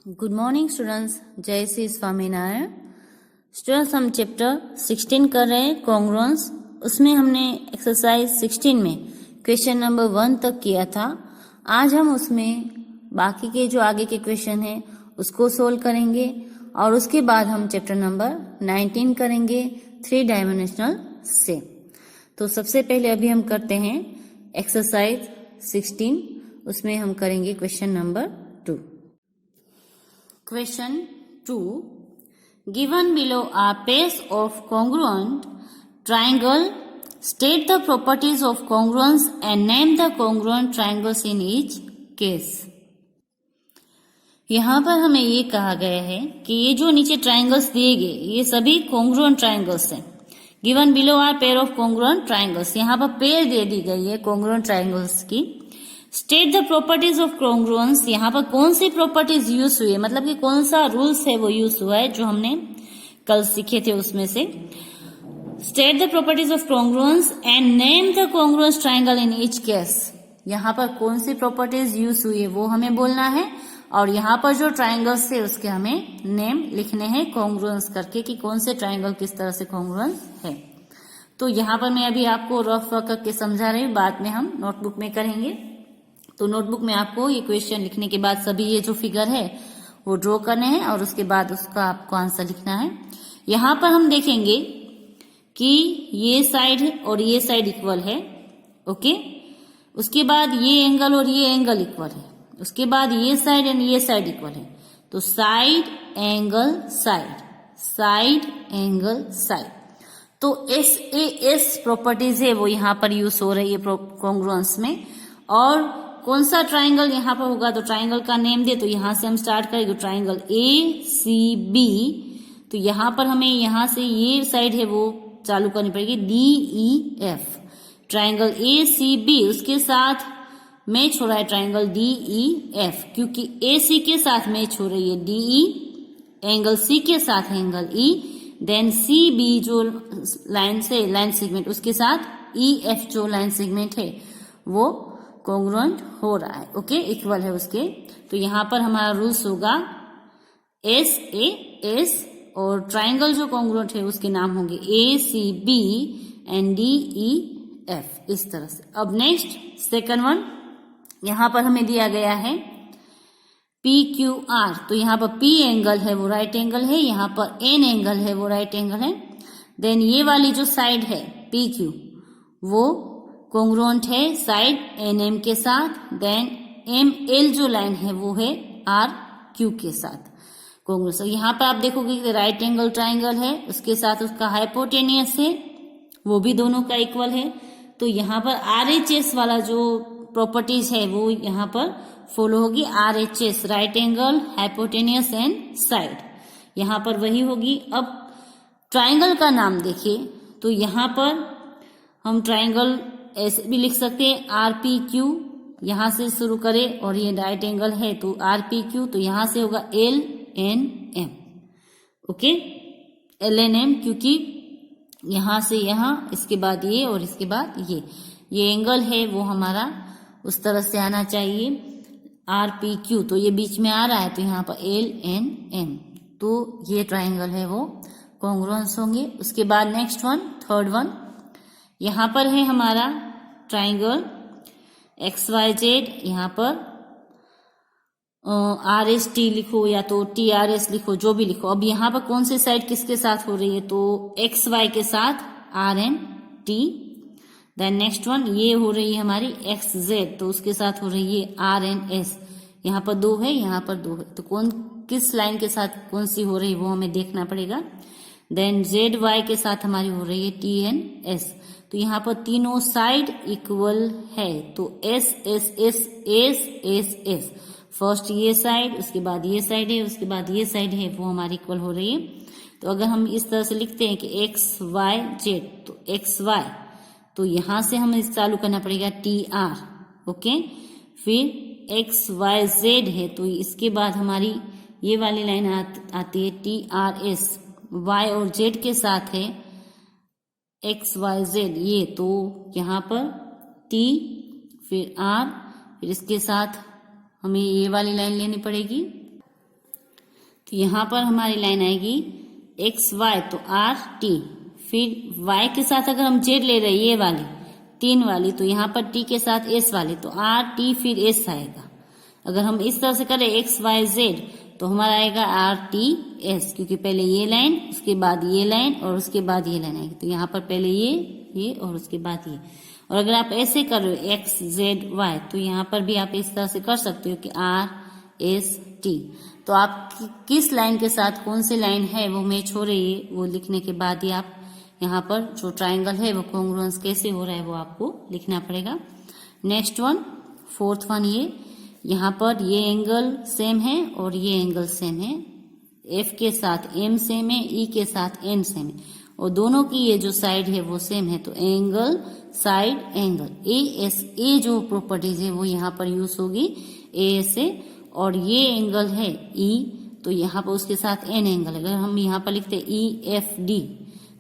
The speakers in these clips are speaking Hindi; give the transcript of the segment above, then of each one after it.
गुड मॉर्निंग स्टूडेंट्स, जय श्री स्वामीनारायण। स्टूडेंट्स, हम चैप्टर 16 कर रहे हैं कॉन्ग्रुएंस। उसमें हमने एक्सरसाइज 16 में क्वेश्चन नंबर 1 तक किया था। आज हम उसमें बाकी के जो आगे के क्वेश्चन हैं उसको सोल्व करेंगे और उसके बाद हम चैप्टर नंबर 19 करेंगे 3 डायमेंशनल से। तो सबसे पहले अभी हम करते हैं एक्सरसाइज 16, उसमें हम करेंगे question number 2। Question 2. Given below are pairs of congruent triangle. State the properties of congruence and name the congruent triangles in each case. यहाँ पर हमें ये कहा गया है कि ये जो नीचे ट्राइंगल्स दिए गए ये सभी congruent triangles हैं। Given below are pair of congruent triangles. यहाँ पर पेयर दे दी गई है congruent triangles की। State the properties of congruence, यहाँ पर कौन सी प्रॉपर्टीज यूज हुई है, मतलब कि कौन सा रूल्स है वो यूज हुआ है जो हमने कल सीखे थे उसमें से। State the properties of congruence and name the congruence triangle in each case. यहाँ पर कौन सी प्रॉपर्टीज यूज हुई है वो हमें बोलना है और यहाँ पर जो ट्राइंगल्स थे उसके हमें नेम लिखने हैं कॉन्ग्रुएंस करके कि कौन से ट्राइंगल किस तरह से कॉन्ग्रुएंस है। तो यहाँ पर मैं अभी आपको रफ करके समझा रही हूँ, बाद में हम नोटबुक में करेंगे। तो नोटबुक में आपको ये क्वेश्चन लिखने के बाद सभी ये जो फिगर है वो ड्रॉ करने हैं और उसके बाद उसका आपको आंसर लिखना है। यहाँ पर हम देखेंगे कि ये साइड और ये साइड इक्वल है, ओके। उसके बाद ये एंगल और ये एंगल इक्वल है। उसके बाद ये साइड एंड ये साइड इक्वल है। तो side angle side, side angle side. तो SAS प्रॉपर्टीज है वो यहाँ पर यूज हो रही है कॉन्ग्रुएंस में। और कौन सा ट्राइंगल यहाँ पर होगा तो ट्राइंगल का नेम दे, तो यहां से हम स्टार्ट करेंगे। ट्राइंगल ACB, तो यहाँ पर हमें यहाँ से ये साइड है वो चालू करनी पड़ेगी DEF। ट्राइंगल ACB उसके साथ मैच हो रहा है ट्राइंगल DEF, क्योंकि AC के साथ मैच हो रही है DE, एंगल C के साथ एंगल E, देन CB जो लाइन से लाइन सेगमेंट उसके साथ EF जो लाइन सेगमेंट है वो कॉन्ग्रुएंट हो रहा है, ओके, इक्वल है उसके। तो यहाँ पर हमारा रूल्स होगा SAS और ट्राइंगल जो कॉन्ग्रुएंट है उसके नाम होंगे ACB एंड DEF, इस तरह से। अब नेक्स्ट सेकंड वन, यहाँ पर हमें दिया गया है PQR। तो यहाँ पर P एंगल है वो राइट एंगल है, यहाँ पर N एंगल है वो राइट एंगल है। देन ये वाली जो साइड है PQ वो कॉन्ग्रुएंट है साइड NM के साथ। देन ML जो लाइन है वो है RQ के साथ कॉन्ग्रुएंट। यहाँ पर आप देखोगे कि राइट एंगल ट्राइंगल है, उसके साथ उसका हाइपोटेनियस है वो भी दोनों का इक्वल है। तो यहाँ पर RHS वाला जो प्रॉपर्टीज है वो यहाँ पर फॉलो होगी। RHS right angle hypotenuse and side, यहाँ पर वही होगी। अब ट्राइंगल का नाम देखिए, तो यहाँ पर हम ट्राइंगल ऐसे भी लिख सकते हैं RPQ, यहां से शुरू करें और ये राइट एंगल है तो RPQ, तो यहां से होगा LNM, ओके, LNM, क्योंकि यहां से यहां, इसके बाद ये और इसके बाद ये एंगल है वो हमारा उस तरह से आना चाहिए RPQ, तो ये बीच में आ रहा है तो यहाँ पर LNM, तो ये ट्राइंगल है वो कॉन्ग्रुएंस होंगे। उसके बाद नेक्स्ट वन, थर्ड वन, यहाँ पर है हमारा ट्राइंगल XYZ, यहाँ पर RST लिखो या तो TRS लिखो, जो भी लिखो। अब यहाँ पर कौन सी साइड किसके साथ हो रही है तो XY के साथ RNT। देन नेक्स्ट वन, ये हो रही है हमारी XZ, तो उसके साथ हो रही है RNS। यहाँ पर 2 है, यहाँ पर 2 है, तो कौन किस लाइन के साथ कौन सी हो रही है वो हमें देखना पड़ेगा। देन ZY के साथ हमारी हो रही है TNS। तो यहाँ पर तीनों साइड इक्वल है, तो S। फर्स्ट ये साइड, उसके बाद ये साइड है, उसके बाद ये साइड है वो हमारी इक्वल हो रही है। तो अगर हम इस तरह से लिखते हैं कि XYZ, तो XY, तो यहाँ से हमें चालू करना पड़ेगा TR, ओके। फिर XYZ है तो इसके बाद हमारी ये वाली लाइन आती है TRS, Y और Z के साथ है XYZ, ये तो यहाँ पर T फिर R, फिर इसके साथ हमें ये वाली लाइन लेनी पड़ेगी यहाँ पर हमारी लाइन आएगी एक्स वाई तो आर टी, फिर वाई के साथ अगर हम जेड ले रहे हैं ये वाली 3 वाली, तो यहाँ पर टी के साथ एस वाली, तो आर टी फिर एस आएगा। अगर हम इस तरह से करें एक्स वाई जेड तो हमारा आएगा आर टी एस, क्योंकि पहले ये लाइन उसके बाद ये लाइन और उसके बाद ये लाइन आएगी। तो यहाँ पर पहले ये और उसके बाद ये। और अगर आप ऐसे कर रहे हो एक्स जेड वाई तो यहाँ पर भी आप इस तरह से कर सकते हो कि आर एस टी। तो आप किस लाइन के साथ कौन सी लाइन है वो मैच हो रही है वो लिखने के बाद ही आप यहाँ पर जो ट्राइंगल है वो कॉन्ग्रुएंस कैसे हो रहा है वो आपको लिखना पड़ेगा। नेक्स्ट वन, फोर्थ वन, ये यहाँ पर ये एंगल सेम है और ये एंगल सेम है, एफ के साथ एम सेम है, ई के साथ एन सेम है, और दोनों की ये जो साइड है वो सेम है। तो angle side angle A S A जो प्रॉपर्टीज है वो यहाँ पर यूज होगी ए एस ए, और ये एंगल है ई तो यहाँ पर उसके साथ एन एंगल। अगर हम यहाँ पर लिखते ई एफ डी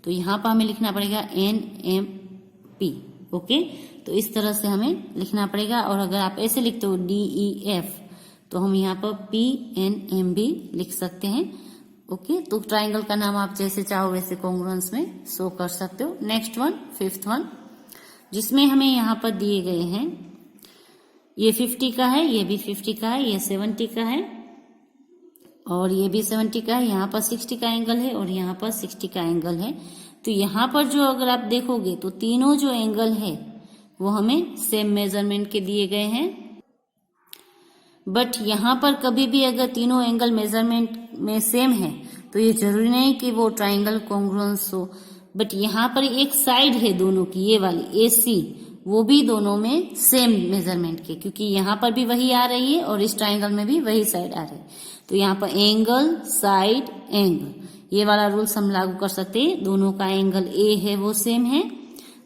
तो यहाँ पर हमें लिखना पड़ेगा एन एम पी। ओके, तो इस तरह से हमें लिखना पड़ेगा। और अगर आप ऐसे लिखते हो डी ई एफ तो हम यहाँ पर पी एन एम भी लिख सकते हैं। ओके, तो ट्राइंगल का नाम आप जैसे चाहो वैसे कॉन्ग्रुएंस में शो कर सकते हो। नेक्स्ट वन, फिफ्थ वन, जिसमें हमें यहाँ पर दिए गए हैं ये 50 का है, ये भी 50 का है, ये 70 का है और ये भी 70 का है। यहाँ पर 60 का एंगल है और यहाँ पर 60 का एंगल है। तो यहाँ पर जो अगर आप देखोगे तो तीनों जो एंगल है वो हमें सेम मेजरमेंट के दिए गए हैं। बट यहाँ पर कभी भी अगर तीनों एंगल मेजरमेंट में सेम है तो ये जरूरी नहीं कि वो ट्राइंगल कॉन्ग्रुएंस हो। बट यहाँ पर एक साइड है दोनों की, ये वाली ए सी, वो भी दोनों में सेम मेजरमेंट के, क्योंकि यहाँ पर भी वही आ रही है और इस ट्राइंगल में भी वही साइड आ रही है। तो यहाँ पर एंगल साइड एंगल ये वाला रूल्स हम लागू कर सकते हैं। दोनों का एंगल ए है वो सेम है,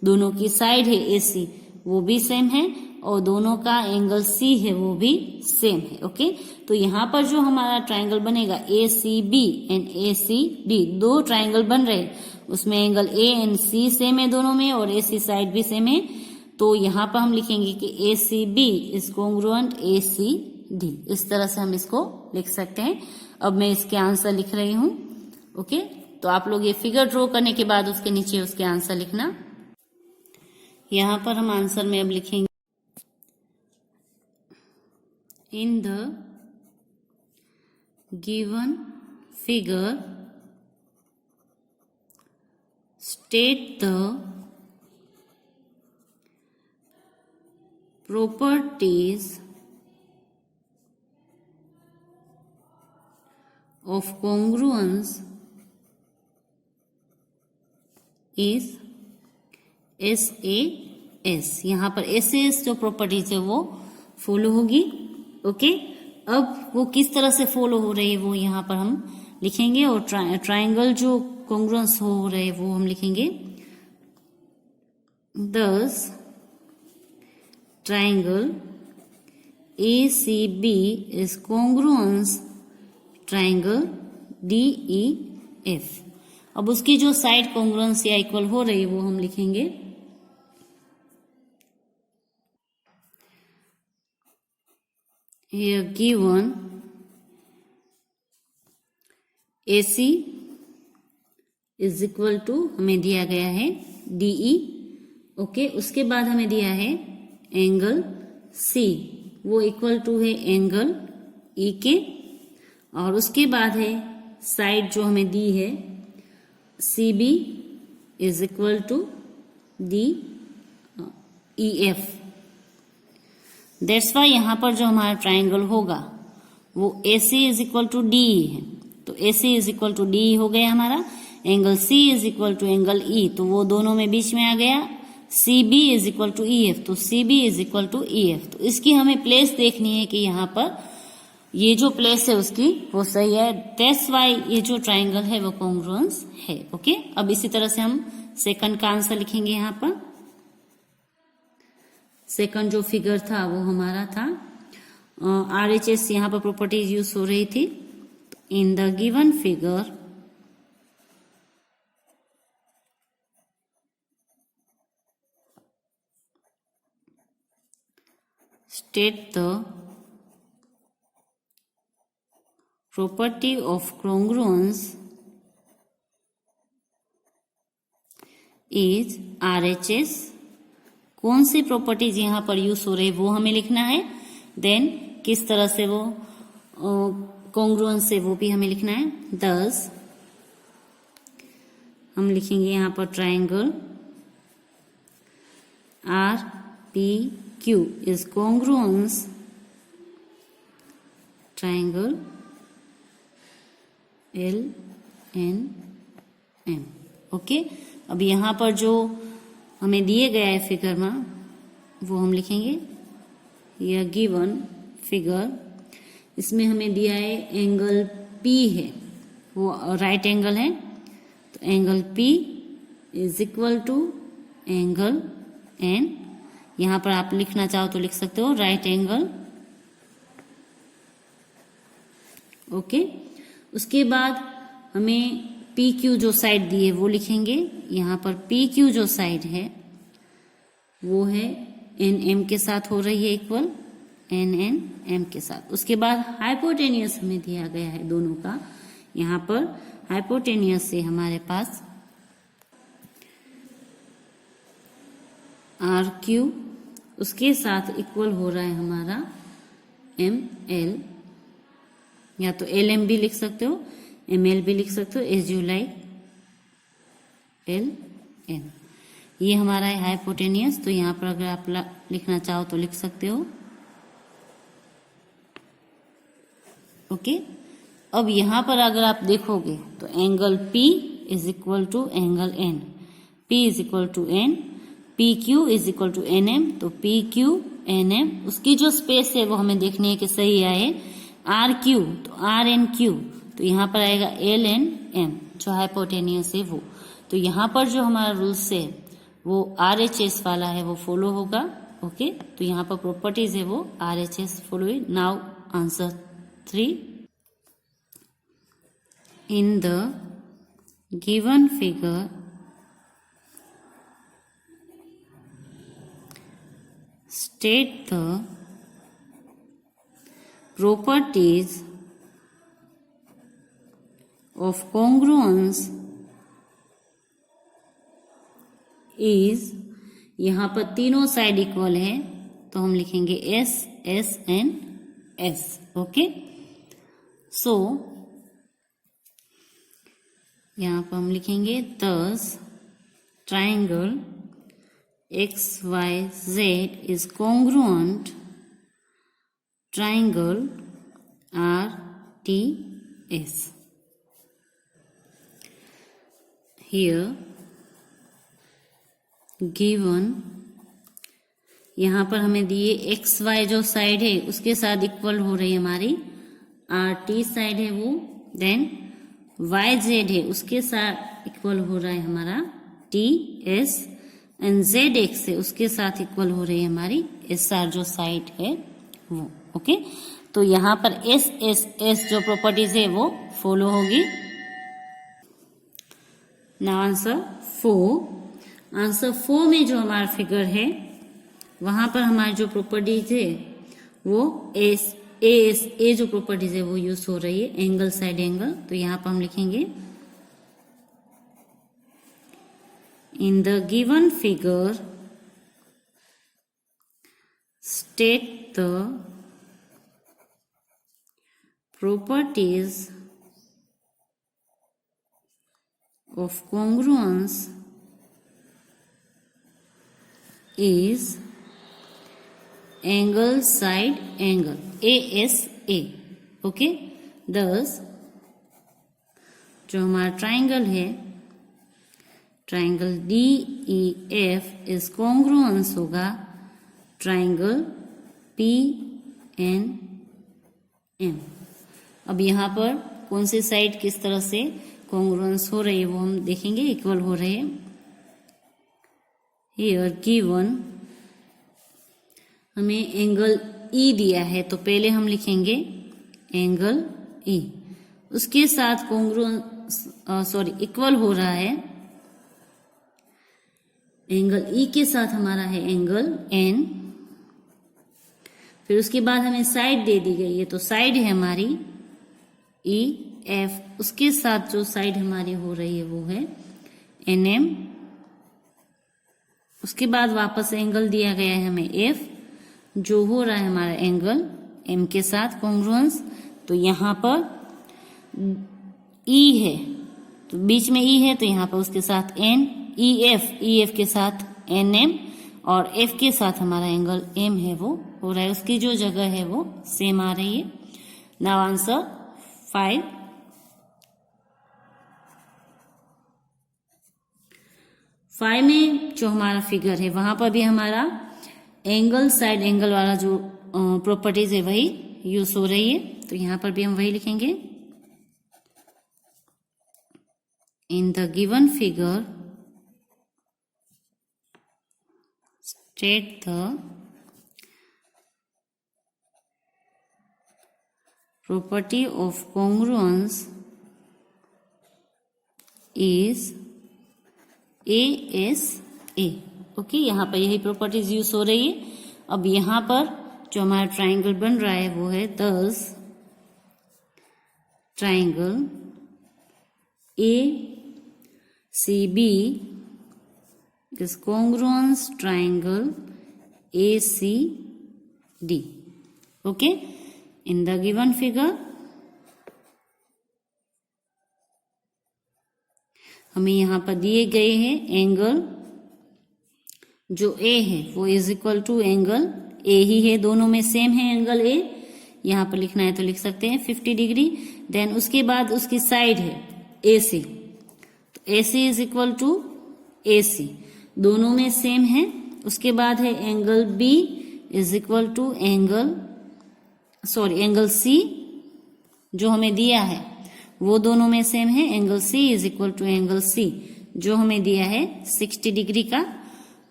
दोनों की साइड है ए सी वो भी सेम है, और दोनों का एंगल सी है वो भी सेम है। ओके, तो यहाँ पर जो हमारा ट्राइंगल बनेगा A C B and A C D, दो ट्राइंगल बन रहे हैं उसमें angle A and C same है दोनों में और ए सी साइड भी सेम है। तो यहाँ पर हम लिखेंगे कि A C B is congruent A C D. इस तरह से हम इसको लिख सकते हैं। अब मैं इसके आंसर लिख रही हूँ। ओके, तो आप लोग ये फिगर ड्रॉ करने के बाद उसके नीचे उसके आंसर लिखना। यहाँ पर हम आंसर में अब लिखेंगे in the given figure state the properties of congruence is SAS। यहाँ पर SAS जो प्रॉपर्टीज है वो फॉलो होगी। ओके, अब वो किस तरह से फॉलो हो रही है वो यहाँ पर हम लिखेंगे, और ट्राइंगल जो कॉन्ग्रुएंस हो रहे हैं वो हम लिखेंगे। Thus triangle ACB is congruence triangle DEF। अब उसकी जो साइड कॉन्ग्रुएंस या इक्वल हो रही है वो हम लिखेंगे here given AC is equal to हमें दिया गया है DE। ओके, उसके बाद हमें दिया है एंगल C, वो इक्वल टू है एंगल E के, और उसके बाद है साइड जो हमें दी है CB is equal to DEF। That's why यहाँ पर जो हमारा ट्राइंगल होगा वो AC is equal to DE है। तो AC is equal to DE हो गया हमारा। Angle C is equal to angle E, तो वो दोनों में बीच में आ गया। CB is equal to EF, तो CB is equal to EF। तो इसकी हमें प्लेस देखनी है कि यहाँ पर ये जो प्लेस है उसकी वो सही है। दैट्स वाई ये जो ट्राइंगल है वो कॉन्ग्रुएंस है। ओके, अब इसी तरह से हम सेकंड का आंसर लिखेंगे। यहाँ पर सेकंड जो फिगर था वो हमारा था RHS, यहाँ पर प्रॉपर्टीज यूज हो रही थी। In the given figure state the property of congruence is RHS। कौन सी प्रॉपर्टीज यहाँ पर यूज हो रही वो हमें लिखना है। देन किस तरह से वो कॉन्ग्रुएंस है वो भी हमें लिखना है। दस हम लिखेंगे यहाँ पर triangle RPQ is congruence triangle LNM। Okay, अब यहाँ पर जो हमें दिए गया है फिगर में वो हम लिखेंगे। यह गिवन फिगर, इसमें हमें दिया है एंगल P है, वो राइट एंगल है, तो angle P is equal to angle N। यहां पर आप लिखना चाहो तो लिख सकते हो राइट एंगल। ओके, उसके बाद हमें PQ जो साइड दी है वो लिखेंगे। यहां पर PQ जो साइड है वो है NM के साथ हो रही है, इक्वल NM के साथ। उसके बाद हाइपोटेनियस हमें दिया गया है दोनों का। यहां पर हाइपोटेनियस से हमारे पास RQ उसके साथ इक्वल हो रहा है हमारा ML, या तो LM भी लिख सकते हो, ML भी लिख सकते हो, एज यू लाइक। LN ये हमारा है हाइपोटेनियस, तो यहां पर अगर आप लिखना चाहो तो लिख सकते हो। ओके, अब यहां पर अगर आप देखोगे तो angle P is equal to angle N, P is equal to N, PQ is equal to NM। तो PQ NM उसकी जो स्पेस है वो हमें देखनी है कि सही आए। RQ तो RNQ, तो यहाँ पर आएगा LNM जो हाइपोटेनियस है वो। तो यहाँ पर जो हमारा रूल्स है वो RHS वाला है, वो फॉलो होगा। ओके, तो यहाँ पर प्रॉपर्टीज है वो RHS follow. Now answer 3। In the given figure, state the properties of congruence is, यहाँ पर तीनों साइड इक्वल है तो हम लिखेंगे S, S and S। Okay, so यहाँ पर हम लिखेंगे thus triangle XYZ is congruent triangle RTS। Here given, यहाँ पर हमें दिए XY जो साइड है उसके साथ इक्वल हो रही है हमारी RT साइड है वो। देन YZ है उसके साथ इक्वल हो रहा है हमारा TS, एंड ZX है उसके साथ इक्वल हो रही है हमारी SR जो साइड है वो। ओके, तो यहाँ पर SSS जो प्रॉपर्टीज है वो फॉलो होगी। Now answer 4। आंसर 4 में जो हमारा फिगर है वहां पर हमारी जो प्रॉपर्टीज है वो ए जो प्रॉपर्टीज है वो यूज हो रही है, एंगल साइड एंगल। तो यहाँ पर हम लिखेंगे in the given figure state the properties of congruence is angle side angle ASA। Okay, thus जो हमारा ट्राइंगल है, ट्राइंगल DEF इज कॉन्ग्रुएंस होगा ट्राइंगल PNM। अब यहाँ पर कौन सी साइड किस तरह से कॉन्ग्रुएंस हो रही है वो हम देखेंगे, इक्वल हो रहे हैं। हियर गिवन हमें एंगल E दिया है तो पहले हम लिखेंगे एंगल E, उसके साथ इक्वल हो रहा है एंगल E के साथ हमारा है एंगल N। फिर उसके बाद हमें साइड दे दी गई है तो साइड है हमारी ई एफ, उसके साथ जो साइड हमारी हो रही है वो है एन एम। उसके बाद वापस एंगल दिया गया है हमें एफ, जो हो रहा है हमारा एंगल एम के साथ कॉन्ग्रुएंस। तो यहाँ पर ई है, तो बीच में ई है, तो यहाँ पर उसके साथ एन, ई एफ के साथ एन एम, और एफ के साथ हमारा एंगल एम है वो हो रहा है, उसकी जो जगह है वो सेम आ रही है। Now answer 5। 5 में जो हमारा फिगर है वहां पर भी हमारा एंगल साइड एंगल वाला जो प्रॉपर्टीज है वही यूज हो रही है, तो यहां पर भी हम वही लिखेंगे। In the given figure state the property of congruence is ASA। Okay, यहाँ पर यही प्रॉपर्टीज यूज हो रही है। अब यहाँ पर जो हमारा ट्राइंगल बन रहा है वो है दस triangle ACB is congruence triangle ACD। okay, in the given figure हमें यहाँ पर दिए गए हैं एंगल जो A है वो is equal to angle A ही है, दोनों में सेम है एंगल A। यहाँ पर लिखना है तो लिख सकते हैं 50 डिग्री। देन उसके बाद उसकी साइड है AC, तो AC is equal to AC, दोनों में सेम है। उसके बाद है angle B is equal to angle C जो हमें दिया है वो दोनों में सेम है। Angle C is equal to angle C जो हमें दिया है 60 डिग्री का।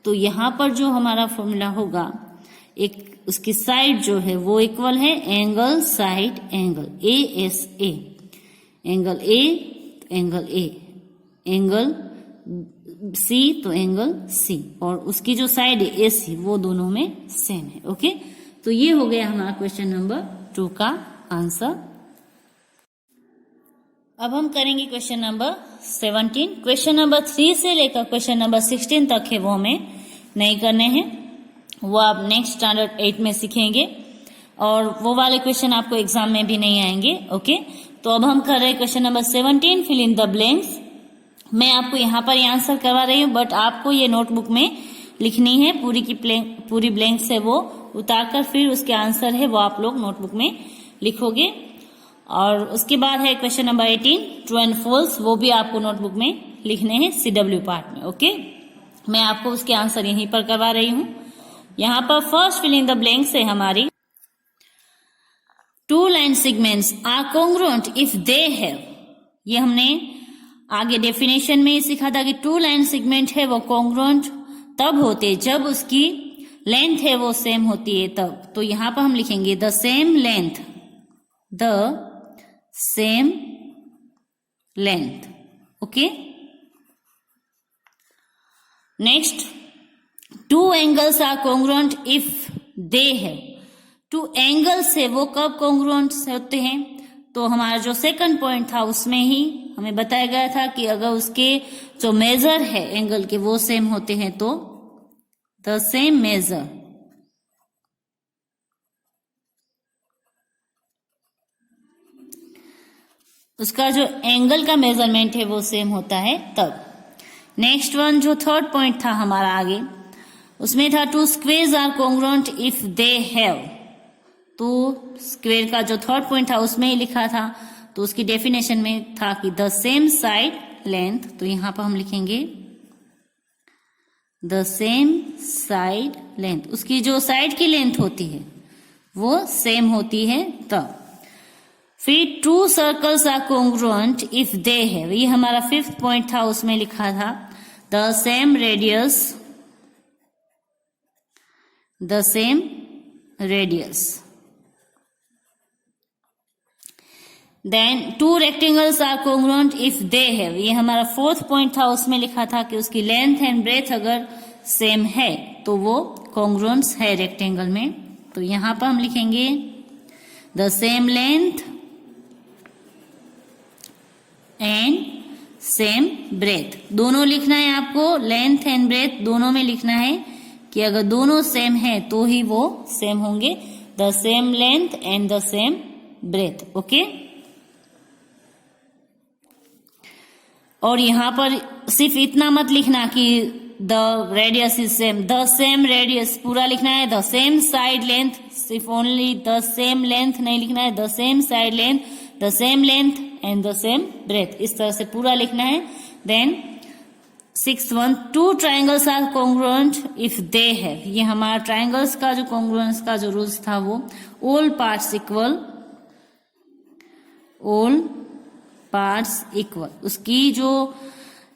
तो यहाँ पर जो हमारा फॉर्मूला होगा, एक उसकी साइड जो है वो इक्वल है angle side angle ASA, angle A तो एंगल A, एंगल C तो एंगल C, और उसकी जो साइड है AC वो दोनों में सेम है। ओके, तो ये हो गया हमारा क्वेश्चन नंबर 2 का आंसर। अब हम करेंगे क्वेश्चन नंबर 17। क्वेश्चन नंबर 3 से लेकर क्वेश्चन नंबर 16 तक है वो हमें नहीं करने हैं, वो आप नेक्स्ट स्टैंडर्ड 8 में सीखेंगे, और वो वाले क्वेश्चन आपको एग्जाम में भी नहीं आएंगे। ओके, तो अब हम कर रहे हैं question number 17, fill in the blanks. मैं आपको यहाँ पर ये आंसर करवा रही हूँ, बट आपको ये नोटबुक में लिखनी है, पूरी ब्लैंक्स है वो उतारकर फिर उसके आंसर है वो आप लोग नोटबुक में लिखोगे। और उसके बाद है question number 18, true and false, वो भी आपको नोटबुक में लिखने हैं CW पार्ट में। ओके, मैं आपको उसके आंसर यहीं पर करवा रही हूँ। यहाँ पर first fill in the blanks है हमारी, 2 line segments are congruent if they have. ये हमने आगे डेफिनेशन में सीखा था कि 2 लाइन सेगमेंट है वो कॉन्ग्रुएंट तब होते जब उसकी लेंथ है वो सेम होती है तब। तो यहां पर हम लिखेंगे the same length. Okay, next, 2 angles are congruent if they have. 2 angles है वो कब कॉन्ग्रुएंट होते हैं, तो हमारा जो सेकंड पॉइंट था उसमें ही हमें बताया गया था कि अगर उसके जो मेजर है एंगल के वो सेम होते हैं तो द सेम मेजर। उसका जो एंगल का मेजरमेंट है वो सेम होता है तब। नेक्स्ट वन जो थर्ड पॉइंट था हमारा आगे, उसमें था 2 squares are congruent if they have. तो स्क्वेयर का जो थर्ड पॉइंट था उसमें ही लिखा था, तो उसकी डेफिनेशन में था कि द सेम साइड लेंथ। तो यहां पर हम लिखेंगे द सेम साइड लेंथ, उसकी जो साइड की लेंथ होती है वो सेम होती है तब। फिर 2 circles are congruent if they have, ये हमारा 5th पॉइंट था, उसमें लिखा था the same radius. Then 2 rectangles are congruent if they have, ये हमारा 4th पॉइंट था, उसमें लिखा था कि उसकी लेंथ एंड ब्रेथ अगर सेम है तो वो कॉन्ग्रुएंट है रेक्टेंगल में। तो यहां पर हम लिखेंगे the same length and same breadth. दोनों लिखना है आपको, लेंथ एंड ब्रेथ दोनों में लिखना है कि अगर दोनों सेम है तो ही वो सेम होंगे, the same length and the same breadth. Okay, और यहां पर सिर्फ इतना मत लिखना कि the radius is same, the same radius पूरा लिखना है, द सेम साइड लेंथ, सिर्फ ओनली द सेम लेंथ नहीं लिखना है, the same side length, the same length and the same breadth, इस तरह से पूरा लिखना है। Then 6th one, two triangles are congruent if they have, ये हमारा ट्राइंगल्स का जो कॉन्ग्रुएंस का जो रूल्स था वो all parts equal, all parts equal, उसकी जो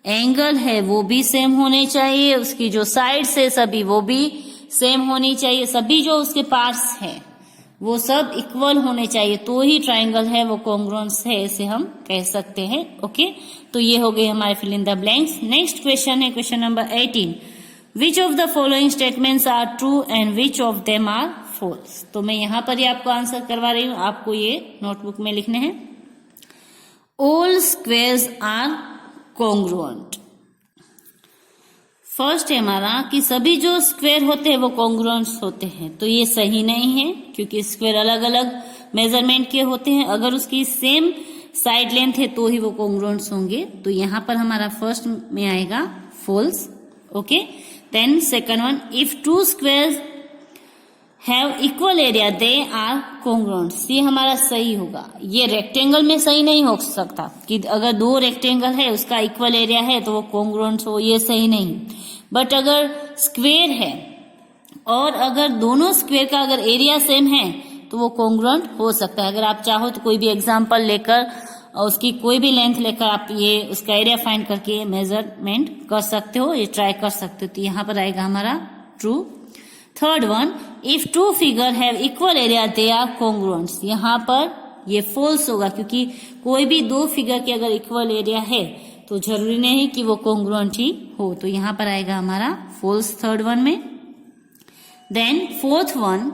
एंगल है वो भी सेम होने चाहिए, उसकी जो साइड्स है सभी वो भी सेम होनी चाहिए, सभी जो उसके पार्ट्स हैं वो सब इक्वल होने चाहिए, तो ही ट्राइंगल है वो कॉन्ग्रुएंस है, ऐसे हम कह सकते हैं। ओके, तो ये हो गए हमारे fill in the blanks. Next question है question number 18, which of the following statements are true and which of them are false. तो मैं यहां पर ही आपको आंसर करवा रही हूं, आपको ये नोटबुक में लिखने हैं। All squares are congruent, first है हमारा कि सभी जो स्क्वायर होते हैं वो कॉन्ग्रुएंट होते हैं, तो ये सही नहीं है क्योंकि स्क्वायर अलग अलग मेजरमेंट के होते हैं, अगर उसकी सेम साइड लेंथ है तो ही वो कॉन्ग्रुएंट होंगे, तो यहां पर हमारा फर्स्ट में आएगा false. Okay, then second one, if two squares have equal area they are congruent, ये हमारा सही होगा। ये रेक्टेंगल में सही नहीं हो सकता कि अगर दो रेक्टेंगल है उसका इक्वल एरिया है तो वो कॉन्ग्रुएंट हो, ये सही नहीं। बट अगर स्क्वेयर है और अगर दोनों स्क्वेयर का अगर एरिया सेम है तो वो कॉन्ग्रुएंट हो सकता है। अगर आप चाहो तो कोई भी एग्जांपल लेकर और उसकी कोई भी लेंथ लेकर आप ये उसका एरिया फाइंड करके मेजरमेंट कर सकते हो, ये ट्राई कर सकते हो, तो यहां पर आएगा हमारा true. Third one, if two figure have equal area they are congruent, यहां पर ये फॉल्स होगा क्योंकि कोई भी दो फिगर के अगर इक्वल एरिया है तो जरूरी नहीं कि वो कॉन्ग्रुएंट ही हो, तो यहां पर आएगा हमारा फॉल्स थर्ड वन में। Then fourth one,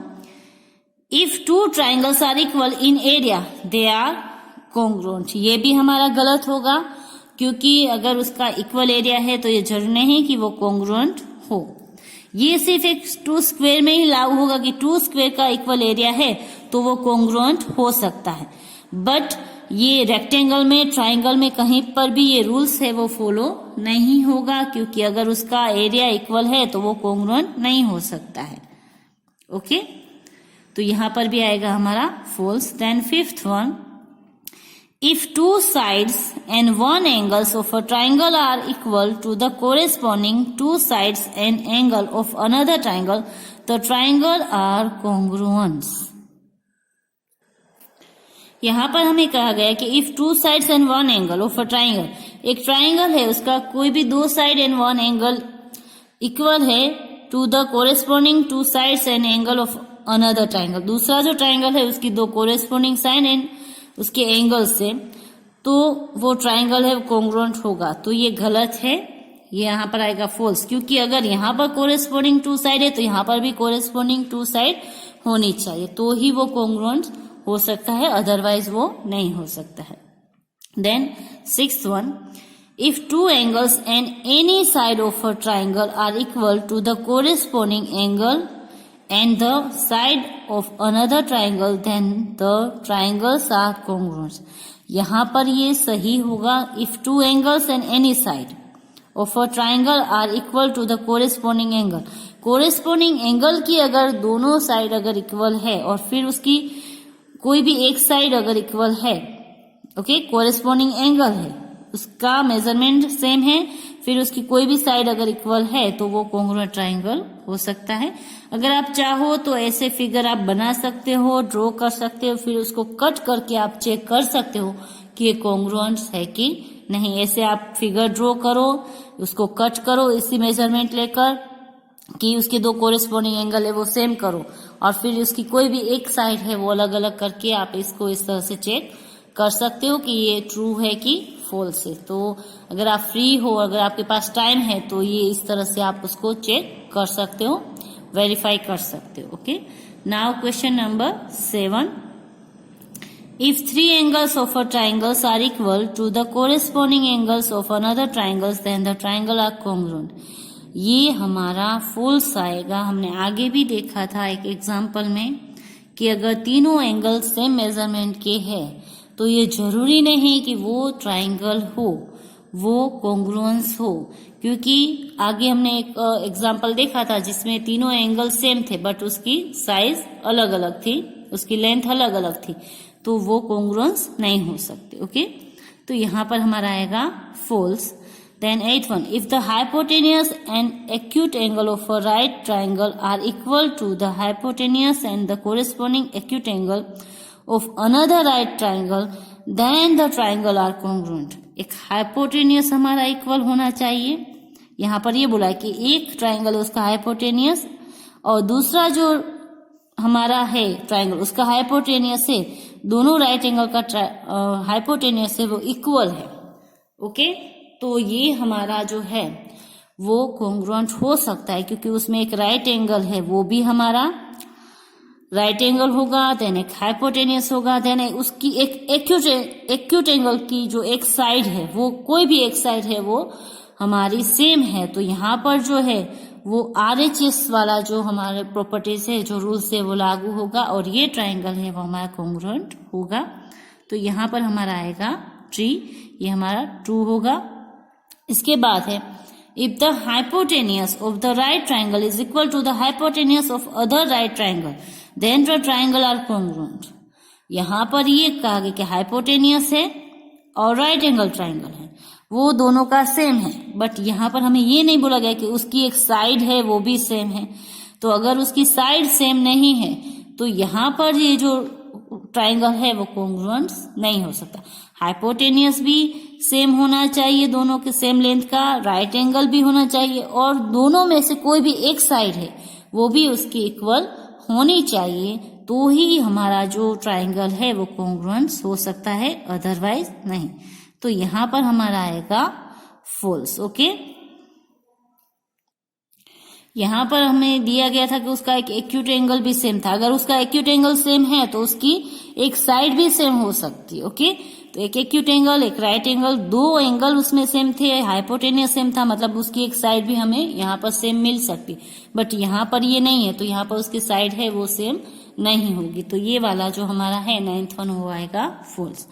if two triangles are equal in area they are congruent, ये भी हमारा गलत होगा क्योंकि अगर उसका इक्वल एरिया है तो ये जरूरी नहीं कि वो कॉन्ग्रुएंट हो। ये सिर्फ एक टू स्क्वेयर में ही लागू होगा कि टू स्क्वेयर का इक्वल एरिया है तो वो कॉन्ग्रुएंट हो सकता है, बट ये रेक्टेंगल में ट्राइंगल में कहीं पर भी ये रूल्स है वो फॉलो नहीं होगा क्योंकि अगर उसका एरिया इक्वल है तो वो कॉन्ग्रुएंट नहीं हो सकता है। ओके, तो यहां पर भी आएगा हमारा false. Then fifth one, if two sides and one angles of a triangle are equal to the corresponding two sides and angle of another triangle, the triangle are congruent. यहां पर हमें कहा गया कि if two sides and one angle of a triangle, एक ट्राइंगल है उसका कोई भी दो side and one angle equal है to the corresponding two sides and angle of another triangle, दूसरा जो ट्राइंगल है उसकी दो कोरेस्पॉन्डिंग साइड एंड उसके एंगल से, तो वो ट्राइंगल है कॉन्ग्रुएंट होगा, तो ये गलत है, ये यहां पर आएगा फॉल्स क्योंकि अगर यहां पर कोरेस्पॉन्डिंग टू साइड है तो यहां पर भी कोरेस्पॉन्डिंग टू साइड होनी चाहिए तो ही वो कॉन्ग्रुएंट हो सकता है, अदरवाइज वो नहीं हो सकता है। Then sixth one, if two angles and any side of a triangle are equal to the corresponding angle and the side of another triangle then the triangles are congruent, यहां पर ये सही होगा। if two angles and any side of a triangle are equal to the corresponding angle, corresponding angle की अगर दोनों साइड अगर इक्वल है और फिर उसकी कोई भी एक साइड अगर इक्वल है, ओके, corresponding एंगल है उसका मेजरमेंट सेम है, फिर उसकी कोई भी साइड अगर इक्वल है तो वो कॉन्ग्रुएंट ट्राइंगल हो सकता है। अगर आप चाहो तो ऐसे फिगर आप बना सकते हो, ड्रॉ कर सकते हो, फिर उसको कट करके आप चेक कर सकते हो कि ये कॉन्ग्रुएंट है कि नहीं। ऐसे आप फिगर ड्रॉ करो, उसको कट करो इसी मेजरमेंट लेकर कि उसके दो कोरेस्पॉन्डिंग एंगल है वो सेम करो और फिर उसकी कोई भी एक साइड है वो अलग अलग करके आप इसको इस तरह से चेक कर सकते हो कि ये ट्रू है कि फॉल्स है। तो अगर आप फ्री हो, अगर आपके पास टाइम है तो ये इस तरह से आप उसको चेक कर सकते हो, वेरीफाई कर सकते हो। Okay, now question number 7, If three angles of a triangle are equal to the corresponding angles of another triangles, then the triangle are congruent. ये हमारा फॉल्स आएगा। हमने आगे भी देखा था एक एग्जाम्पल में कि अगर तीनों एंगल सेम मेजरमेंट के हैं तो ये जरूरी नहीं कि वो ट्राइंगल हो, वो कॉन्ग्रुएंस हो, क्योंकि आगे हमने एक एग्जाम्पल देखा था जिसमें तीनों एंगल सेम थे बट उसकी साइज अलग अलग थी, उसकी लेंथ अलग अलग थी, तो वो कॉन्ग्रुएंस नहीं हो सकते। ओके, तो यहाँ पर हमारा आएगा false. Then 8th one, if the hypotenuse and acute angle of a right triangle are equal to the hypotenuse and the corresponding acute angle of another right triangle, then the triangle are congruent. एक hypotenuse हमारा इक्वल होना चाहिए। यहाँ पर ये बोला है कि एक ट्राइंगल उसका हाइपोटेनियस और दूसरा जो हमारा है ट्राइंगल उसका हाइपोटेनियस है, दोनों राइट एंगल का हाइपोटेनियस है वो इक्वल है। ओके, तो ये हमारा जो है वो कॉन्ग्रुएंट हो सकता है क्योंकि उसमें एक राइट एंगल है, वो भी हमारा राइट एंगल होगा, देन एक हाइपोटेनियस होगा, देन उसकी एक एक्यूट एंगल की जो एक साइड है, वो कोई भी एक साइड है वो हमारी सेम है। तो यहाँ पर जो है वो RHS वाला जो हमारे प्रॉपर्टीज है, जो रूल्स है वो लागू होगा और ये ट्राइंगल है वो हमारा कॉन्ग्रुएंट होगा। तो यहाँ पर हमारा आएगा ट्री, ये हमारा ट्रू होगा। इसके बाद है if the hypotenuse of the right triangle is equal to the hypotenuse of other right triangle, then the triangle are congruent. यहाँ पर ये कहा गया कि हाइपोटेनियस है और राइट एंगल ट्राइंगल है, वो दोनों का सेम है, बट यहाँ पर हमें ये नहीं बोला गया कि उसकी एक साइड है वो भी सेम है। तो अगर उसकी साइड सेम नहीं है तो यहाँ पर ये जो ट्राइंगल है वो कॉन्ग्रुएंट नहीं हो सकता। हाइपोटेनियस भी सेम होना चाहिए, दोनों के सेम लेंथ का, राइट एंगल भी होना चाहिए और दोनों में से कोई भी एक साइड है वो भी उसकी इक्वल होनी चाहिए, तो ही हमारा जो ट्राइंगल है वो कॉन्ग्रुएंट हो सकता है, अदरवाइज नहीं। तो यहाँ पर हमारा आएगा फॉल्स। ओके, यहाँ पर हमें दिया गया था कि उसका एक एक्यूट एंगल भी सेम था। अगर उसका एक्यूट एंगल सेम है तो उसकी एक साइड भी सेम हो सकती है। ओके, तो एक एक्यूट एंगल, एक राइट एंगल, दो एंगल उसमें सेम थे, हाइपोटेनियस सेम था, मतलब उसकी एक साइड भी हमें यहाँ पर सेम मिल सकती, बट यहाँ पर ये नहीं है, तो यहाँ पर उसकी साइड है वो सेम नहीं होगी। तो ये वाला जो हमारा है 9th वन वो आएगा false.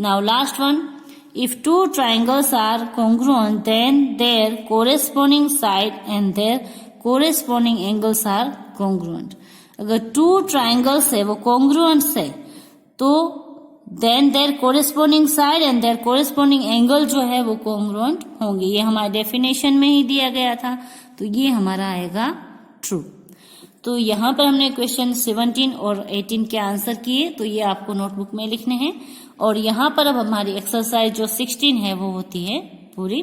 Now last one, if two triangles are congruent then their corresponding side and their corresponding angles are congruent. अगर टू ट्राइंगल्स है वो congruent है तो then their corresponding side and their corresponding angle जो है वो congruent होंगे। ये हमारे डेफिनेशन में ही दिया गया था, तो ये हमारा आएगा ट्रू। तो यहाँ पर हमने क्वेश्चन 17 और 18 के आंसर किए, तो ये आपको नोटबुक में लिखने हैं। और यहाँ पर अब हमारी एक्सरसाइज जो 16 है वो होती है पूरी।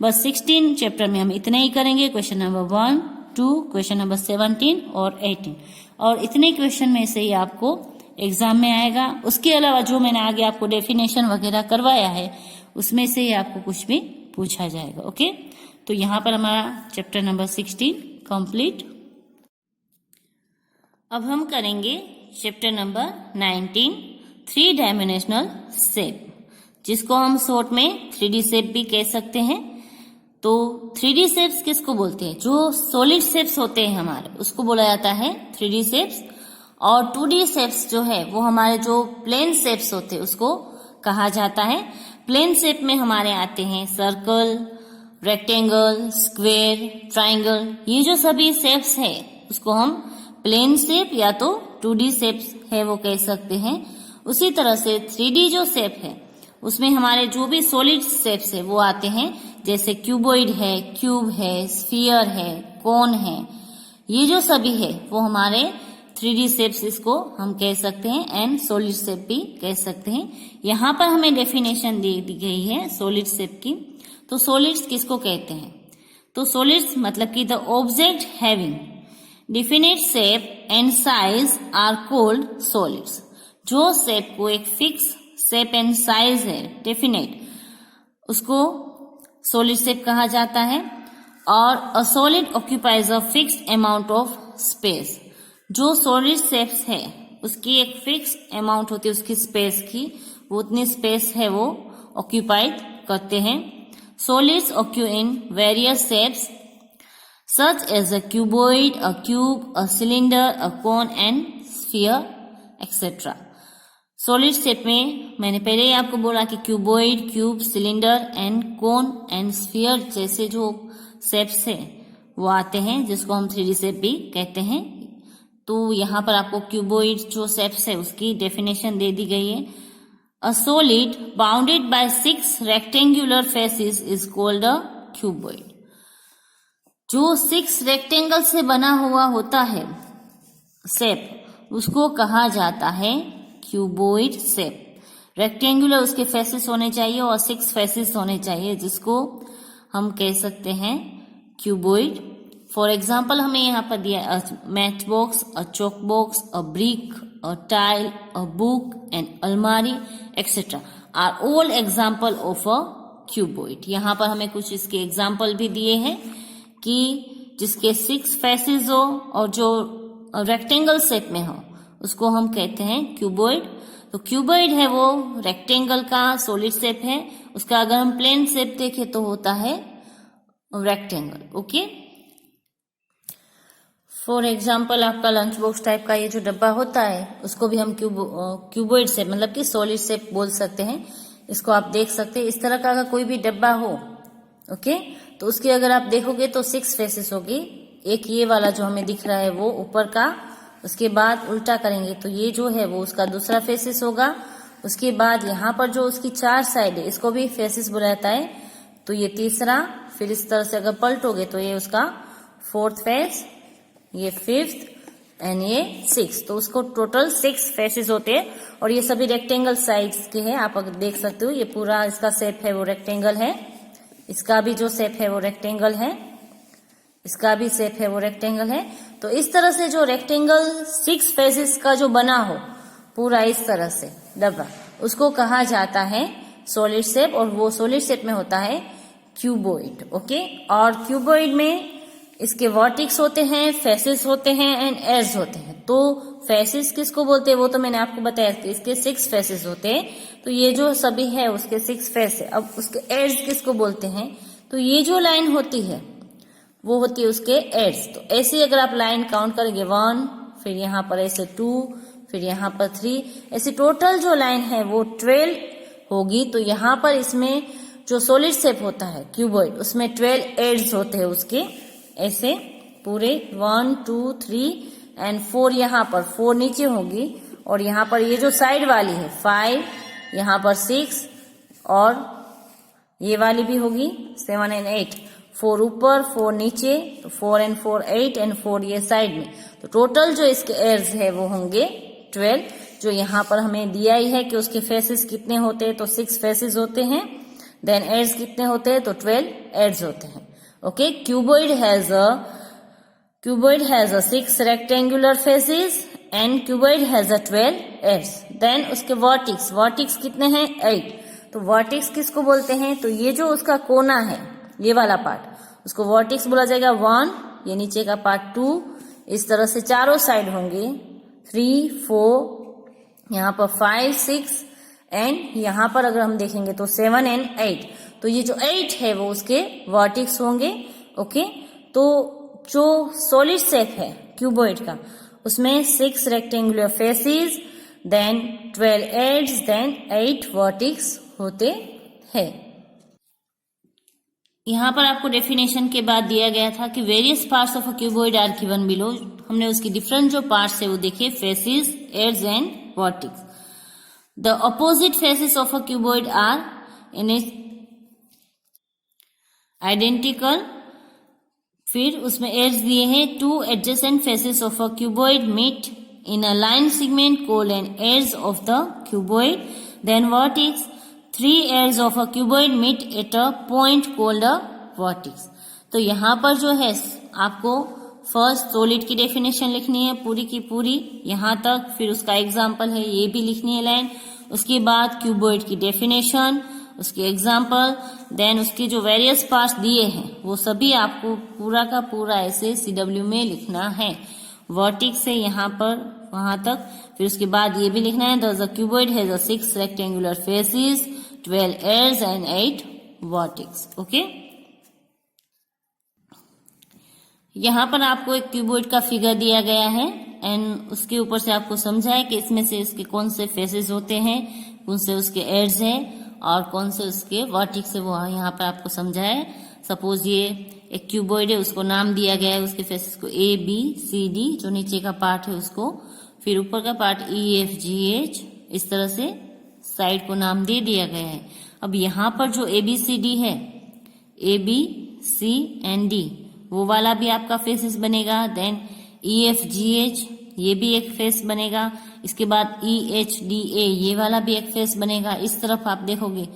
बस 16 चैप्टर में हम इतना ही करेंगे, क्वेश्चन नंबर 1, 2, क्वेश्चन नंबर 17 और 18, और इतने क्वेश्चन में से ही आपको एग्जाम में आएगा। उसके अलावा जो मैंने आगे आपको डेफिनेशन वगैरह करवाया है उसमें से ही आपको कुछ भी पूछा जाएगा। ओके, तो यहाँ पर हमारा चैप्टर नंबर 16 कंप्लीट। अब हम करेंगे चैप्टर नंबर 19, 3 डायमेंशनल शेप, जिसको हम शॉर्ट में 3D शेप भी कह सकते हैं। तो 3D शेप्स किसको बोलते हैं? जो सॉलिड शेप्स होते हैं हमारे, उसको बोला जाता है 3D शेप्स। और 2D शेप्स जो है वो हमारे जो प्लेन शेप्स होते हैं उसको कहा जाता है। प्लेन शेप में हमारे आते हैं सर्कल, रेक्टेंगल, स्क्वायर, ट्राइंगल, ये जो सभी शेप्स है उसको हम प्लेन शेप या तो 2D शेप्स है वो कह सकते हैं। उसी तरह से 3D जो शेप है उसमें हमारे जो भी सॉलिड शेप्स है वो आते हैं, जैसे क्यूबॉइड है, क्यूब है, स्फीयर है, कोन है, ये जो सभी है वो हमारे 3D शेप्स इसको हम कह सकते हैं, एंड सॉलिड शेप भी कह सकते हैं। यहाँ पर हमें डेफिनेशन दी गई है सॉलिड शेप की। तो सॉलिड्स किसको कहते हैं? तो सॉलिड्स मतलब कि the object having definite shape and size are called solids. जो शेप को एक फिक्स शेप एंड साइज है डेफिनेट, उसको सॉलिड शेप कहा जाता है। और a solid occupies a fixed amount of space. जो सॉलिड शेप्स है उसकी एक फिक्स अमाउंट होती है उसकी स्पेस की, वो उतनी स्पेस है वो ऑक्यूपाइड करते हैं। सॉलिड्स ऑक्यू in various shapes such as a cuboid, a cube, a cylinder, a cone and sphere, etc. Solid shape में मैंने पहले ही आपको बोला कि cuboid, cube, cylinder and cone and sphere जैसे जो शेप्स है वो आते हैं, जिसको हम 3D शेप भी कहते हैं। तो यहाँ पर आपको क्यूबॉइड जो शेप्स है उसकी डेफिनेशन दे दी गई है। A solid bounded by 6 rectangular faces is called a cuboid. जो 6 रेक्टेंगल से बना हुआ होता है शेप, उसको कहा जाता है क्यूबॉइड शेप। रेक्टेंगुलर उसके फेसेस होने चाहिए और 6 फेसेस होने चाहिए, जिसको हम कह सकते हैं क्यूबॉइड। फॉर एग्जाम्पल हमें यहाँ पर दिया match box, a chalk box, a brick, a tile, a book and अलमारी etcetera are all example of a cuboid. यहाँ पर हमें कुछ इसके एग्जाम्पल भी दिए हैं कि जिसके 6 फेसेस हो और जो रेक्टेंगल शेप में हो उसको हम कहते हैं क्यूबॉइड। तो क्यूबॉइड है वो रेक्टेंगल का सॉलिड शेप है, उसका अगर हम प्लेन शेप देखें तो होता है रेक्टेंगल। ओके, फॉर एग्जाम्पल आपका लंच बॉक्स टाइप का ये जो डब्बा होता है उसको भी हम क्यूबॉइड शेप मतलब कि सॉलिड शेप बोल सकते हैं। इसको आप देख सकते हैं, इस तरह का अगर कोई भी डब्बा हो ओके तो उसके अगर आप देखोगे तो 6 फेसेस होगी। एक ये वाला जो हमें दिख रहा है वो ऊपर का, उसके बाद उल्टा करेंगे तो ये जो है वो उसका दूसरा फेसेस होगा। उसके बाद यहाँ पर जो उसकी 4 साइड है इसको भी फेसेस बोला जाता है, तो ये तीसरा, फिर इस तरह से अगर पलटोगे तो ये उसका 4th फेस, ये 5th एंड ये 6th। तो उसको टोटल 6 फेसेस होते हैं और ये सभी रेक्टेंगल साइज के हैं। आप अगर देख सकते हो ये पूरा इसका शेप है वो रेक्टेंगल है, इसका भी जो शेप है वो रेक्टेंगल है, इसका भी शेप है वो रेक्टेंगल है। तो इस तरह से जो रेक्टेंगल 6 फेसेस का जो बना हो पूरा इस तरह से डब्बा, उसको कहा जाता है सॉलिड शेप, और वो सॉलिड शेप में होता है क्यूबॉइड। ओके, और क्यूबॉइड में इसके वर्टिक्स होते हैं, फेसेस होते हैं एंड एज होते हैं। तो फेसेस किसको बोलते हैं वो तो मैंने आपको बताया कि इसके 6 फेसेस होते हैं, तो ये जो सभी है उसके 6 फेस है। अब उसके एज किसको बोलते हैं, तो ये जो लाइन होती है वो होती है उसके एज। तो ऐसे अगर आप लाइन काउंट करेंगे 1, फिर यहाँ पर ऐसे 2, फिर यहाँ पर 3, ऐसे टोटल जो लाइन है वो 12 होगी। तो यहाँ पर इसमें जो सॉलिड शेप होता है क्यूबॉइड उसमें 12 एड्स होते हैं उसके, ऐसे पूरे 1, 2, 3 एंड 4, यहाँ पर 4 नीचे होगी और यहाँ पर ये जो साइड वाली है 5, यहाँ पर 6 और ये वाली भी होगी 7 एंड 8, 4 ऊपर 4 नीचे, तो 4 एंड 4 8 एंड 4 ये साइड में। तो टोटल जो इसके एड्स है वो होंगे 12। जो यहाँ पर हमें दिया ही है कि उसके फेसेस कितने होते हैं, तो 6 फेसेस होते हैं, देन एड्स कितने होते हैं, तो 12 एड्स होते हैं। Okay, cuboid has a 6 rectangular faces and cuboid has a 12 edges. Then उसके वर्टिक्स कितने हैं, 8। तो वर्टिक्स किसको बोलते हैं, तो ये जो उसका कोना है ये वाला पार्ट उसको वर्टिक्स बोला जाएगा 1, ये नीचे का पार्ट 2, इस तरह से चारों साइड होंगे 3, 4, यहाँ पर 5, 6 एंड यहाँ पर अगर हम देखेंगे तो 7 एंड 8। तो ये जो 8 है वो उसके वर्टिक्स होंगे। ओके, तो जो सॉलिड शेप है क्यूबॉइड का उसमें 6 rectangular faces, then 12 edges, then 8 vertices होते हैं। यहाँ पर आपको डेफिनेशन के बाद दिया गया था कि various parts of a cuboid are given below. हमने उसकी डिफरेंट जो पार्ट्स है वो देखे, faces, edges and vertices. The opposite faces of a cuboid are in it identical. फिर उसमें एड्स दिए हैं, 2 adjacent faces of a cuboid meet in a line segment called an edge of the cuboid. Then vertices, 3 edges of a cuboid meet at a point called a vertices. तो यहाँ पर जो है आपको फर्स्ट सॉलिड की डेफिनेशन लिखनी है पूरी की पूरी यहाँ तक, फिर उसका एग्जाम्पल है ये भी लिखनी है लाइन, उसके बाद क्यूबॉइड की डेफिनेशन, उसके एग्जाम्पल, देन उसके जो वेरियस पार्ट्स दिए हैं वो सभी आपको पूरा का पूरा ऐसे CW में लिखना है। वर्टिक्स से यहाँ पर वहां तक। फिर उसके बाद ये भी लिखना है, the cuboid has a 6 rectangular faces, 12 edge and 8 vertex. Okay, यहाँ पर आपको एक क्यूबॉइड का फिगर दिया गया है एंड उसके ऊपर से आपको समझा है कि इसमें से इसके कौन से फेसेस होते हैं, कौन से उसके एड्स हैं और कौन से उसके वर्टेक्स है, वो यहाँ पर आपको समझा है। सपोज ये एक क्यूबॉइड है, उसको नाम दिया गया है, उसके फेसेस को ए बी सी डी, जो नीचे का पार्ट है उसको, फिर ऊपर का पार्ट ई एफ जी एच, इस तरह से साइड को नाम दे दिया गया है। अब यहाँ पर जो ए बी सी डी है, A B C and D, वो वाला भी आपका फेसेस बनेगा। Then E F G H, ये भी एक फेस बनेगा। इसके बाद ई एच डी ए, ये वाला भी एक फेस बनेगा। इस तरफ आप देखोगे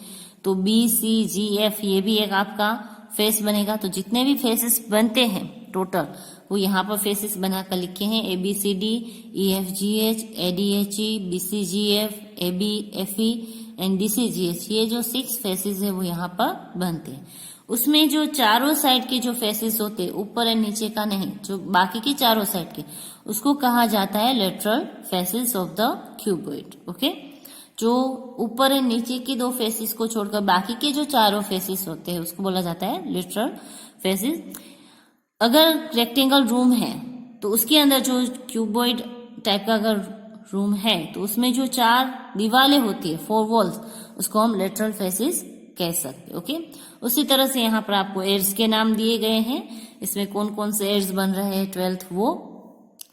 तो बी सी जी एफ, ये भी एक आपका फेस बनेगा। तो जितने भी फेसेस बनते हैं टोटल, वो यहाँ पर फेसेस बनाकर लिखे हैं, A B C D, E F G H, A D H E, B C G F, A B F E and D C G H. ये जो 6 फेसेस है वो यहाँ पर बनते हैं। उसमें जो चारों साइड के जो फेसेस होते हैं, ऊपर एंड नीचे का नहीं, जो बाकी के चारों साइड के, उसको कहा जाता है lateral faces of the cuboid. Okay, जो ऊपर एंड नीचे के 2 फेसेस को छोड़कर बाकी के जो चारों फेसेस होते हैं उसको बोला जाता है लेटरल फेसेस। अगर रेक्टेंगल रूम है तो उसके अंदर जो क्यूबॉइड टाइप का अगर रूम है तो उसमें जो 4 दीवारें होती है, 4 वॉल्स, उसको हम लेटरल फेसेस कह सकते हैं। ओके, उसी तरह से यहाँ पर आपको एड्स के नाम दिए गए हैं। इसमें कौन कौन से एड्स बन रहे हैं 12th, वो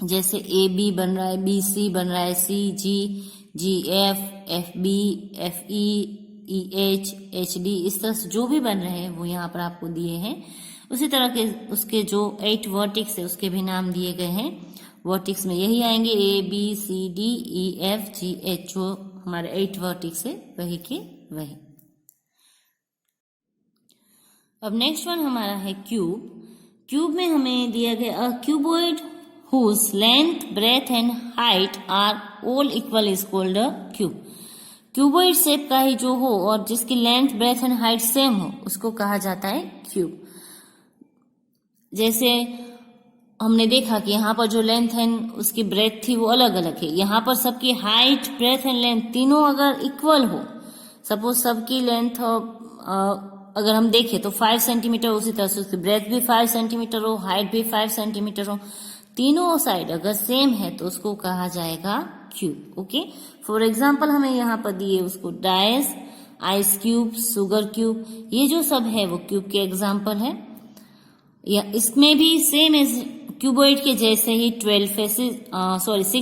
जैसे ए बी बन रहा है, बी सी बन रहा है, C G, G F, F B, F E H, H D, इस तरह से जो भी बन रहे हैं वो यहाँ पर आपको दिए हैं। उसी तरह के उसके जो 8 वर्टेक्स है उसके भी नाम दिए गए हैं। वर्टेक्स में यही आएंगे, A B C D E F G H, जो हमारे 8 वर्टेक्स है वही के वही। अब नेक्स्ट वन हमारा है क्यूब। क्यूब में हमें दिया गया cuboid whose length, breadth and height are all equal is called a cube। Cuboid shape का ही जो हो और जिसकी length, breadth and height same हो उसको कहा जाता है क्यूब। जैसे हमने देखा कि यहाँ पर जो लेंथ एंड उसकी ब्रेथ थी वो अलग अलग है, यहाँ पर सबकी हाइट, ब्रेथ एंड लेंथ तीनों अगर इक्वल हो, सपोज सबकी लेंथ अगर हम देखें तो 5 सेंटीमीटर, उसी तरह से उसकी ब्रेथ भी 5 सेंटीमीटर हो, हाइट भी 5 सेंटीमीटर हो, तीनों साइड अगर सेम है तो उसको कहा जाएगा क्यूब। ओके, फॉर एग्जाम्पल हमें यहाँ पर दिए उसको dice, ice cube, sugar cube, ये जो सब है वो क्यूब के एग्जाम्पल है। या इसमें भी सेम एज क्यूबॉइड के जैसे ही 6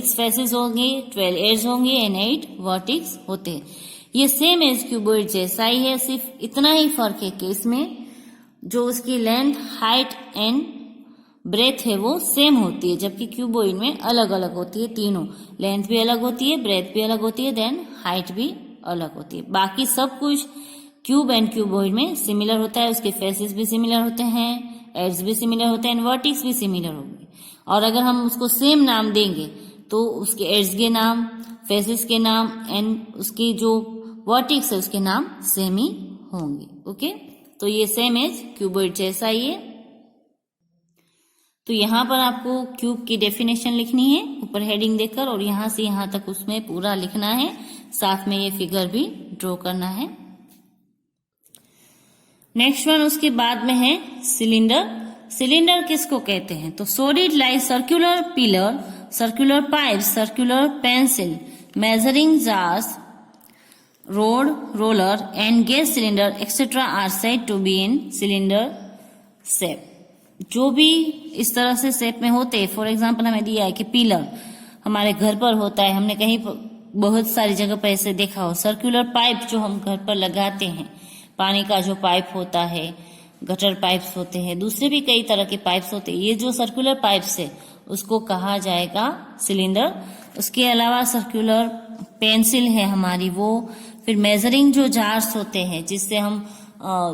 फेसेस होंगे, 12 एड्स होंगे एंड 8 वर्टेक्स होते हैं। ये सेम एज क्यूबॉइड जैसा ही है, सिर्फ इतना ही फर्क है कि इसमें जो उसकी लेंथ, हाइट एंड ब्रेथ है वो सेम होती है, जबकि क्यूबॉइड में अलग अलग होती है तीनों। लेंथ भी अलग होती है, ब्रेथ भी अलग होती है, देन हाइट भी अलग होती है। बाकी सब कुछ क्यूब एंड क्यूबॉइड में सिमिलर होता है, उसके फेसेस भी सिमिलर होते हैं, एड्स भी सिमिलर होते हैं एंड वर्टेक्स भी सिमिलर होंगे। और अगर हम उसको सेम नाम देंगे तो उसके एड्स के नाम, फेसेस के नाम एंड उसकी जो वर्टेक्स है उसके नाम सेम ही होंगे। ओके, तो ये सेम एज क्यूबॉइड जैसा ही है। तो यहाँ पर आपको क्यूब की डेफिनेशन लिखनी है ऊपर हेडिंग देकर, और यहाँ से यहाँ तक उसमें पूरा लिखना है, साथ में ये फिगर भी ड्रॉ करना है। नेक्स्ट वन उसके बाद में है सिलेंडर। सिलेंडर किसको कहते हैं? तो solid like circular pillar, circular pipe, circular pencil, measuring jars, rod, roller and gas cylinder etcetera are said to be in cylinder shape. जो भी इस तरह से शेप में होते हैं, फॉर एग्जाम्पल हमें दिया है कि पिलर हमारे घर पर होता है, हमने कहीं बहुत सारी जगह पर ऐसे देखा हो। सर्कुलर पाइप जो हम घर पर लगाते हैं, पानी का जो पाइप होता है, गटर पाइप्स होते हैं, दूसरे भी कई तरह के पाइप्स होते हैं। ये जो सर्कुलर पाइप्स है उसको कहा जाएगा सिलेंडर। उसके अलावा सर्कुलर पेंसिल है हमारी वो, फिर मेजरिंग जो जार्स होते हैं जिससे हम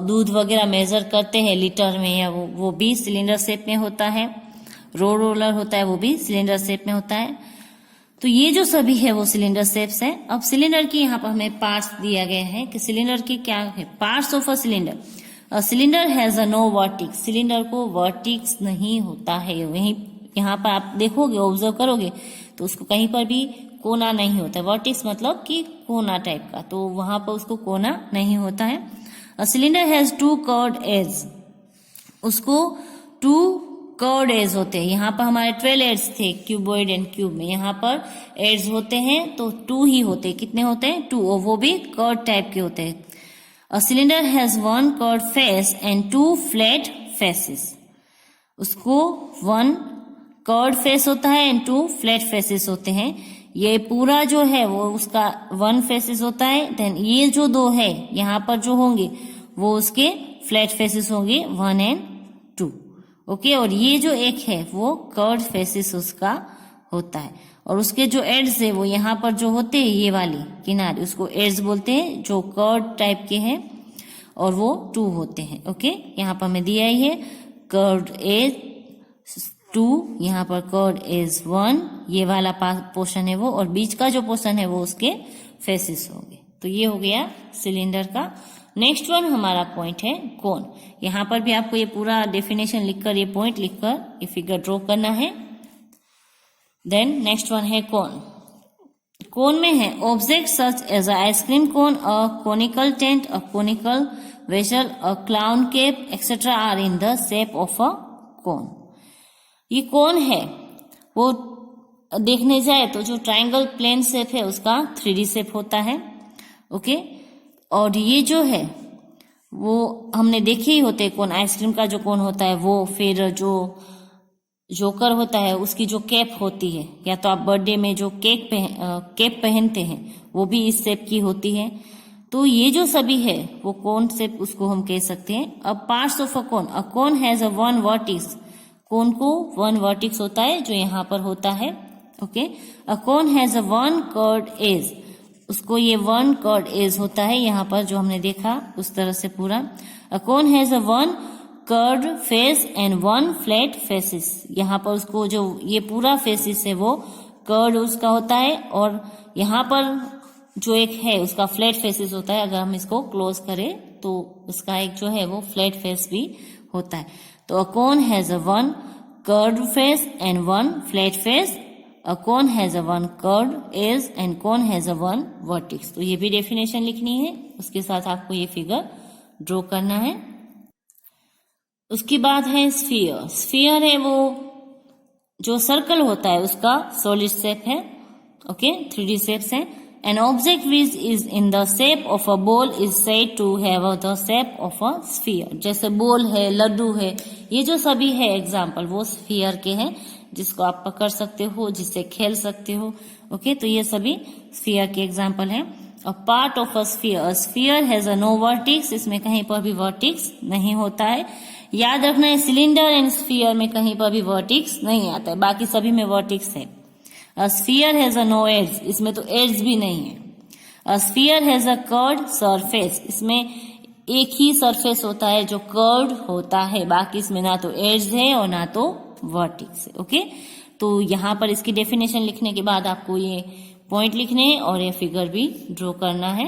दूध वगैरह मेजर करते हैं लीटर में, या वो भी सिलेंडर शेप में होता है। रोड रोलर होता है वो भी सिलेंडर शेप में होता है। तो ये जो सभी है वो सिलेंडर शेप्स है। अब सिलेंडर की यहाँ पर हमें पार्ट्स दिया गया है कि सिलेंडर के क्या है parts of a cylinder. Cylinder has a no vertices, cylinder को वर्टिक्स नहीं होता है। वहीं यहाँ पर आप देखोगे, ऑब्जर्व करोगे तो उसको कहीं पर भी कोना नहीं होता है। वर्टिक्स मतलब कि कोना टाइप का, तो वहां पर उसको कोना नहीं होता है। A cylinder has 2 curved edge, उसको 2 कर्व्ड एज होते हैं। यहाँ पर हमारे 12 एड्स थे क्यूबॉइड एंड क्यूब में, यहाँ पर एड्स होते हैं तो 2 ही होते हैं। कितने होते हैं? 2, और वो भी कर्व टाइप के होते हैं। अ cylinder has 1 curve face and 2 flat faces, उसको 1 कर्व फेस होता है एंड 2 फ्लैट फेसेस होते हैं। ये पूरा जो है वो उसका 1 फेसेस होता है, देन ये जो 2 है यहाँ पर जो होंगे वो उसके फ्लैट फेसेस होंगे 1 एंड 2। ओके, और ये जो एक है वो कर्व फेसेस उसका होता है, और उसके जो एड्स है वो यहाँ पर जो होते हैं ये वाली किनारे, उसको एड्स बोलते हैं, जो कर्व टाइप के हैं, और वो 2 होते हैं। ओके, यहाँ पर हमें दिया ही है कर्व एज 2, यहाँ पर कर्व एज 1, ये वाला पोर्शन है वो, और बीच का जो पोर्शन है वो उसके फेसेस होंगे। तो ये हो गया सिलेंडर का। नेक्स्ट वन हमारा पॉइंट है कोन। यहाँ पर भी आपको ये पूरा डेफिनेशन लिखकर, ये पॉइंट लिखकर ये फिगर ड्रॉ करना है। देन नेक्स्ट वन है कोन। कोन में है object such as ice cream cone, a conical tent, a conical vessel, a clown cap etcetera are in the shape of a cone. ये कोन है वो देखने जाए तो जो ट्राइंगल प्लेन शेप है उसका 3D शेप होता है। ओके, और ये जो है वो हमने देखे ही होते कोन, आइसक्रीम का जो कोन होता है वो, फिर जो जोकर होता है उसकी जो कैप होती है, या तो आप बर्थडे में जो कैप पहनते हैं वो भी इस शेप की होती है। तो ये जो सभी है वो कोन शेप उसको हम कह सकते हैं। अब parts of a cone has a 1 vertex, cone को 1 वर्टिक्स होता है जो यहाँ पर होता है। Okay, a cone has a 1 curved as, उसको ये 1 कर्व्ड एज होता है यहाँ पर जो हमने देखा उस तरह से पूरा। A cone has a 1 curved face and 1 flat faces, यहाँ पर उसको जो ये पूरा फेसेस है वो कर्व्ड उसका होता है, और यहाँ पर जो एक है उसका फ्लैट फेसेस होता है। अगर हम इसको क्लोज करें तो उसका एक जो है वो फ्लैट फेस भी होता है। तो a cone has a 1 curved face and 1 flat face, a cone has a 1 curved edge and cone has a 1 vertex. तो ये भी डेफिनेशन लिखनी है, उसके साथ आपको ये फिगर ड्रॉ करना है। उसके बाद है स्फीयर। स्फीयर है वो जो सर्कल होता है उसका सॉलिड शेप है। ओके, 3D शेप्स है। An object which is in the shape of a ball is said to have the shape of a sphere. जैसे बॉल है, लड्डू है, ये जो सभी है एग्जाम्पल वो स्फीयर के हैं, जिसको आप पकड़ सकते हो, जिससे खेल सकते हो। ओके, तो ये सभी स्फीयर के एग्जाम्पल है। A part of a sphere has a no vertex, इसमें कहीं पर भी वर्टिक्स नहीं होता है। याद रखना है सिलेंडर एंड स्फीयर में कहीं पर भी वर्टिक्स नहीं आता है, बाकी सभी में वर्टिक्स है। A sphere has a no edges, इसमें तो एड्स भी नहीं है। A sphere has a curved surface, इसमें एक ही सरफेस होता है जो कर्व्ड होता है, बाकी इसमें ना तो एड्स है और ना तो वर्टिक्स है। ओके, तो यहाँ पर इसकी डेफिनेशन लिखने के बाद आपको ये पॉइंट लिखने हैं और ये फिगर भी ड्रॉ करना है।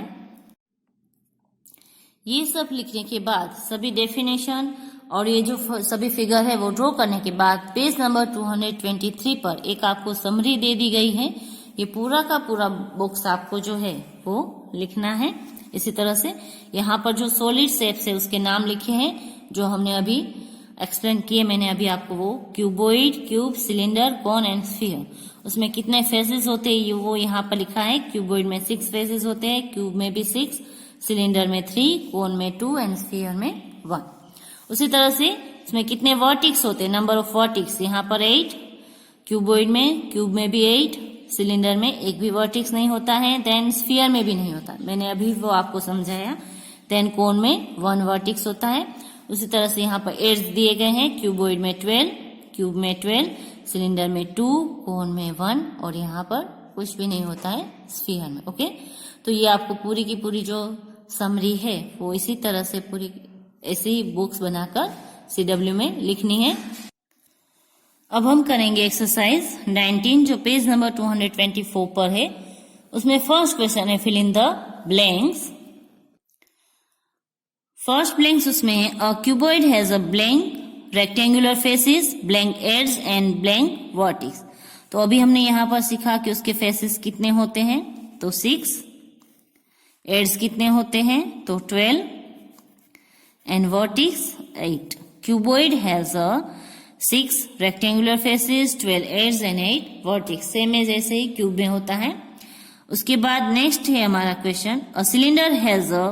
ये सब लिखने के बाद सभी डेफिनेशन और ये जो सभी फिगर है वो ड्रॉ करने के बाद पेज नंबर 223 पर एक आपको समरी दे दी गई है। ये पूरा का पूरा बॉक्स आपको जो है वो लिखना है। इसी तरह से यहाँ पर जो सॉलिड शेप्स है उसके नाम लिखे हैं जो हमने अभी एक्सप्लेन किए, मैंने अभी आपको वो cuboid, cube, cylinder, cone and sphere, उसमें कितने फेसेस होते हैं वो यहाँ पर लिखा है। क्यूबॉइड में 6 फेसेस होते हैं, क्यूब में भी 6, सिलेंडर में 3, कोन में 2 एंड स्फीयर में 1। उसी तरह से इसमें कितने वर्टिक्स होते हैं, नंबर ऑफ वर्टिक्स यहाँ पर 8, क्यूबॉइड में, क्यूब में भी 8, सिलेंडर में एक भी वर्टिक्स नहीं होता है, देन स्फीयर में भी नहीं होता, मैंने अभी वो आपको समझाया। देन कोन में 1 वर्टिक्स होता है। उसी तरह से यहाँ पर एड्स दिए गए हैं, क्यूबॉइड में 12, क्यूब में 12, सिलेंडर में 2, कोन में 1 और यहाँ पर कुछ भी नहीं होता है स्फीयर में। ओके, तो ये आपको पूरी की पूरी जो समरी है वो इसी तरह से पूरी ऐसी बुक्स बनाकर CW में लिखनी है। अब हम करेंगे एक्सरसाइज 19 जो पेज नंबर 224 पर है। उसमें फर्स्ट क्वेश्चन है fill in the blanks. First blanks उसमें है a cuboid has a blank rectangular faces, blank edges and blank vertices. तो अभी हमने यहाँ पर सीखा कि उसके फेसेस कितने होते हैं, तो 6, एड्स कितने होते हैं, तो 12, and vertices 8. Cuboid has a 6 rectangular faces, 12 edges and 8 vertices. Same है जैसे ही क्यूब में होता है. उसके बाद नेक्स्ट है हमारा question, a cylinder has a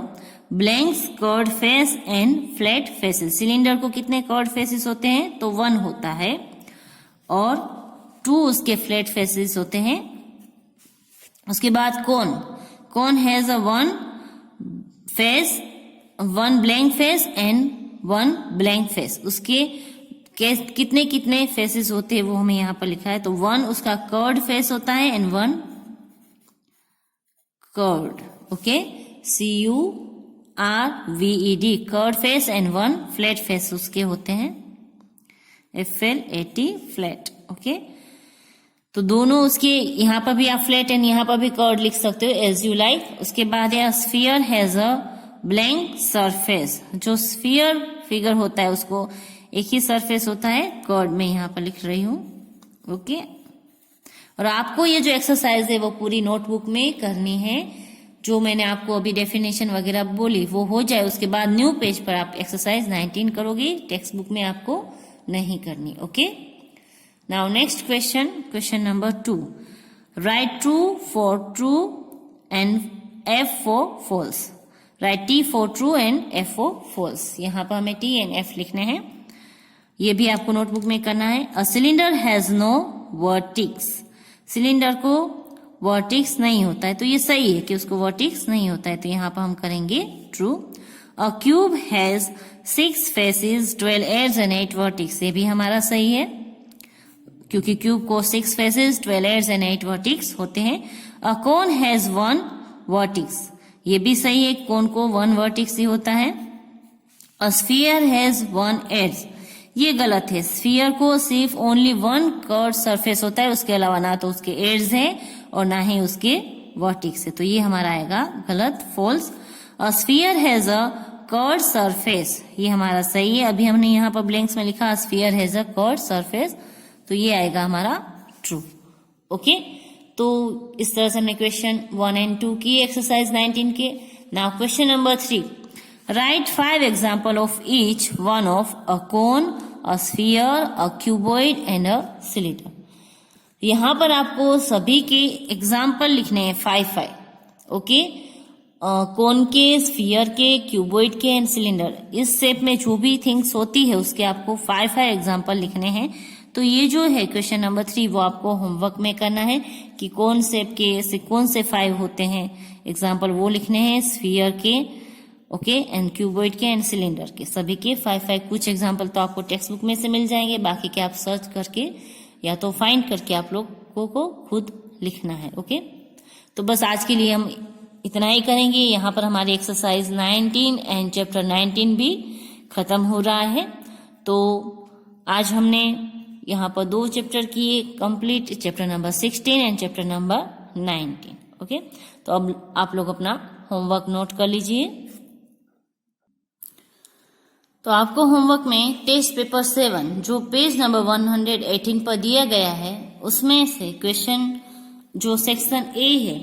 blank curved face and flat faces. Cylinder को कितने कर्व्ड फेसेस होते हैं, तो 1 होता है, और 2 उसके फ्लैट फेसेस होते हैं. उसके बाद cone has a 1 face, 1 blank face and 1 blank face. उसके कितने कितने फेसेस होते हैं वो हमें यहाँ पर लिखा है. तो 1 उसका कर्व्ड फेस होता है and 1 curved. Okay, CURVED curved face and 1 flat face उसके होते हैं, FLAT फ्लैट. ओके, तो दोनों उसके यहाँ पर भी आप फ्लैट एंड यहाँ पर भी कर्व्ड लिख सकते हो एज यू लाइक. उसके बाद है sphere has a blank surface. जो स्फीयर फिगर होता है उसको एक ही सरफेस होता है, कर्व्ड में यहाँ पर लिख रही हूं. ओके, और आपको ये जो एक्सरसाइज है वो पूरी नोटबुक में करनी है. जो मैंने आपको अभी डेफिनेशन वगैरह बोली वो हो जाए, उसके बाद न्यू पेज पर आप एक्सरसाइज 19 करोगे, टेक्स्ट बुक में आपको नहीं करनी. Okay, now next question number 2. Write true for true and F for false. Write T for true and F for false. यहाँ पर हमें T एंड F लिखने हैं. ये भी आपको नोटबुक में करना है. A cylinder has no vertices. Cylinder को वर्टिक्स नहीं होता है, तो ये सही है कि उसको वर्टिक्स नहीं होता है, तो यहाँ पर हम करेंगे true. A cube has 6 faces, 12 edges and 8 vertices. ये भी हमारा सही है क्योंकि क्यूब को 6 फेसेस, 12 एड्स एंड 8 वर्टिक्स होते हैं. अ कोन हैज 1 वर्टिक्स. ये भी सही है, कोन को 1 वर्टिक्स ही होता है. A sphere has 1 edges. ये गलत है. स्फीयर को सिर्फ ओनली 1 कर्व्ड सरफेस होता है, उसके अलावा ना तो उसके एड्स हैं और ना ही उसके वर्टिक्स है, तो ये हमारा आएगा गलत, false. A sphere has a curved surface. ये हमारा सही है. अभी हमने यहाँ पर ब्लैंक्स में लिखा sphere has a curved surface, तो ये आएगा हमारा ट्रू. ओके, तो इस तरह से हमने क्वेश्चन 1 एंड 2 की एक्सरसाइज 19 के. Now question number 3. Right 5 example of each one of a cone, a sphere, a cuboid and a cylinder. यहां पर आपको सभी के एग्जाम्पल लिखने हैं 5. ओके, कोन के, स्फीयर के, क्यूबॉइड के एंड सिलेंडर. इस शेप में जो भी थिंग्स होती है उसके आपको 5 एग्जाम्पल लिखने हैं. तो ये जो है क्वेश्चन नंबर 3 वो आपको होमवर्क में करना है कि कौन शेप के कौन से 5 होते हैं एग्जाम्पल, वो लिखने हैं. स्फीयर के, ओके, एंड क्यूबॉइड के एंड सिलेंडर के, सभी के 5 कुछ एग्जाम्पल तो आपको टेक्स्ट बुक में से मिल जाएंगे, बाकी के आप सर्च करके या तो फाइंड करके आप लोगों को खुद लिखना है. ओके, तो बस आज के लिए हम इतना ही करेंगे. यहाँ पर हमारी एक्सरसाइज 19 एंड चैप्टर 19 भी खत्म हो रहा है. तो आज हमने यहाँ पर 2 चैप्टर किए complete, chapter number 16 and chapter number 19. Okay, तो अब आप लोग अपना होमवर्क नोट कर लीजिए. तो आपको होमवर्क में टेस्ट पेपर 7 जो पेज नंबर 118 पर दिया गया है उसमें से क्वेश्चन जो सेक्शन ए है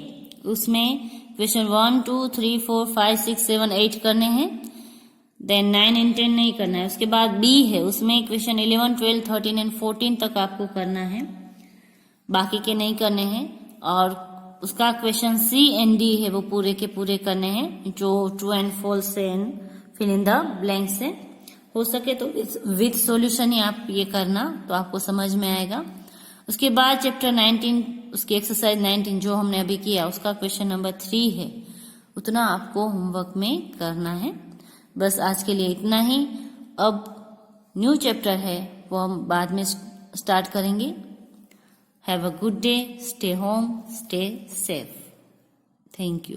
उसमें क्वेश्चन 1, 2, 3, 4, 5, 6, 7, 8 करने हैं. देन 9 एंड 10 नहीं करना है. उसके बाद बी है, उसमें क्वेश्चन 11, 12, 13 एंड 14 तक आपको करना है, बाकी के नहीं करने हैं. और उसका क्वेश्चन सी एंड डी है वो पूरे के पूरे करने हैं, जो ट्रू एंड फॉल्स से and fill in the blank से. हो सके तो विथ सॉल्यूशन ही आप ये करना, तो आपको समझ में आएगा. उसके बाद चैप्टर 19 उसकी एक्सरसाइज 19 जो हमने अभी किया उसका क्वेश्चन नंबर 3 है, उतना आपको होमवर्क में करना है. बस आज के लिए इतना ही. अब न्यू चैप्टर है वो हम बाद में स्टार्ट करेंगे. Have a good day, stay home, stay safe. Thank you.